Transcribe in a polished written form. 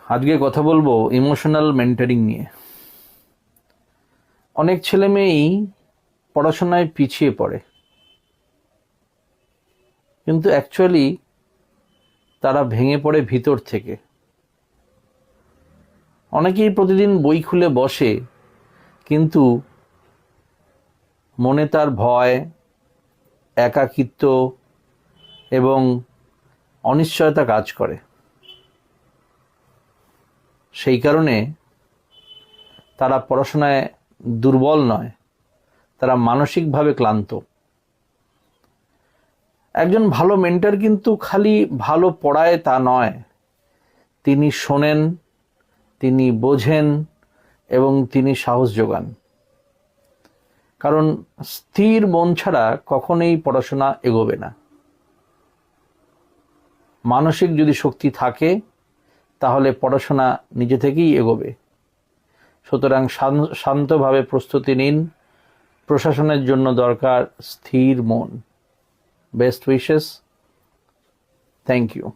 আজকে কথা বলবো ইমোশনাল মেন্টরিং নিয়ে। অনেক ছেলে মেয়েই পড়াশোনায় পিছিয়ে পড়ে, কিন্তু অ্যাকচুয়ালি তারা ভেঙে পড়ে ভিতর থেকে। অনেকেই প্রতিদিন বই খুলে বসে, কিন্তু মনে তার ভয়, একাকিত্ব এবং অনিশ্চয়তা কাজ করে। সেই কারণে তারা পড়াশোনায় দুর্বল নয়, তারা মানসিকভাবে ক্লান্ত। একজন ভালো মেন্টর কিন্তু খালি ভালো পড়ায় তা নয়, তিনি শোনেন, তিনি বোঝেন এবং তিনি সাহস যোগান। কারণ স্থির মন ছাড়া কখনোই পড়াশোনা এগোবে না। মানসিক যদি শক্তি থাকে তাহলে পড়াশোনা নিজে থেকেই এগোবে। সুতরাং শান্তভাবে প্রস্তুতি নিন। প্রশাসনের জন্য দরকার স্থির মন। Best wishes. Thank you.